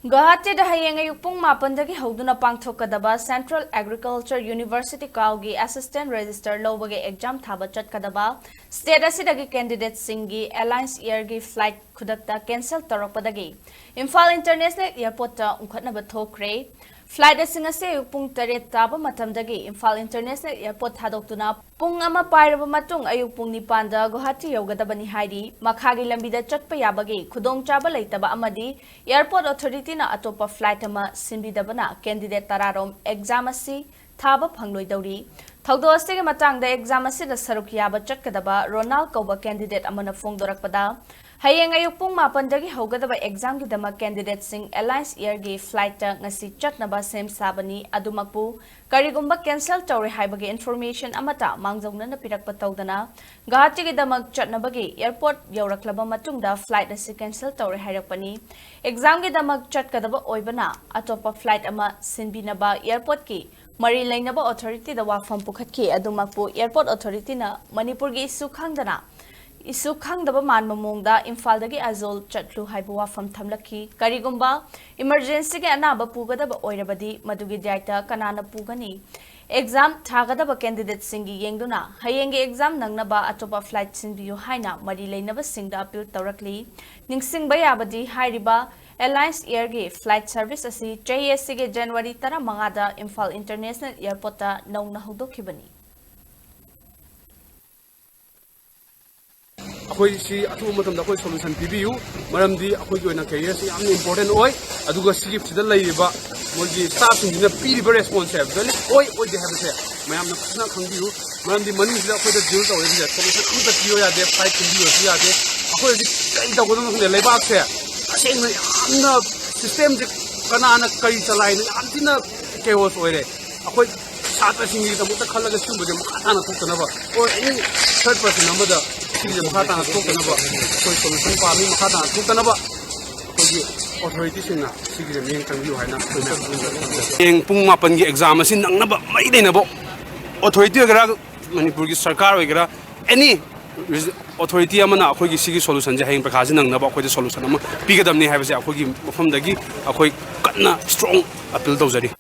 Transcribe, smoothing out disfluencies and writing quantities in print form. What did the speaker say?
Guwahati da hayeng ayuk pung mapandagi hauduna pangthokadaba Central Agriculture University Kaugi Assistant Register lobage exam thaba chatkadaba state asidagi candidate singi Alliance Year gi flight khudakta cancel tarakpadagi Imphal International Airport ta Ungkhatnaba Thokhre flight asing ase ayuk pung 8 taba matamdagi Imphal International Airport thadoktuna pung ama pairaba matung ayuk pung 9 da Guwahati yogadabani haidi makhagi lambida chatpa yabagi khudong chaba leitaba amadi Airport Authority na atopa flight ama sinbidabana candidate tararom exam asi thaba phangloi dauri thaudo asige matang da exam asi da saruk yaba chatkadaba Ronald Koba candidate amana phongdorakpada hayeng ayuk pung 8 dagi hogadaba exam gi dama candidate sing Alliance Year gi flight ta ngasi chatnaba sem sabani adumakpu karigumba cancel tawre haibagi information amata mangjongna na pirakpa tawdana Guwahati gi damak chatnabagi airport yoraklaba matungda flight asi cancel tawre hairakpani exam gi damak chatkadaba oibana atopa flight ama sinbinaba airport ki mari lainaba authority da wafam pukhatki adumakpu airport authority na Manipur gi isu khangdana isu khangdaba manma mongda Imphal dagi azol chatlu haibu wafam thamlaki karigumba emergency ge anaba pugadaba oirabadi madugi daita kanana pugani exam thagadaba candidate singi yengduna hayeng exam nangnaba atopa flight sinbiyu haina mari leinaba singda appeal tawrakli ningsingba yabadi hairiba Alliance Year gi flight service asi JSC ge January 15 da Imphal International Airport ta nauna hodokhibani अखोई सी अथु मतम दा कोई solution PBU मरमदी अखोई की ओइना career सी यामने important ओय अदुगा सिजिप सिदा लैरिबा मोगी staff सिंगिना पीरिबा responsibility ओय दे हैबसे मयामना फसना खंगियू मरमदी मनी सिदा अखोई दा डील तवरे बिजा सॉल्यूशन अमता पियो यादे फाइट पियो सी यादे अखोई दि कई तगोदन खंदे लेबाक से असेंगना यामना सिस्टम जे कनाना कई चलाइन यामतिना केओस ओइरे अखोई छात्र सिंगी तमुता खलगा सुबजे मखाना थोकनबा और एनी थर्ड पर्सन नंबर सिंगे मखाना थोकनबा कोई सॉल्यूशन पामी मखाना थोकनबा कोई अथॉरिटी सिंना सिंगे मेन तंगियो हाइना एंग पुंग मापन की एग्जाम असि नंगनबा मई देनबो अथॉरिटी वगैरह मणिपुर की सरकार वगैरह एनी अथॉरिटी अमना अखोई सिगी सॉल्यूशन जे हेंग प्रकाश नंगनबा अखोई सॉल्यूशन अमा पीगदमनी हाइबसे अखोई मफमदगी अखोई कन्ना स्ट्रांग अपील तौजरी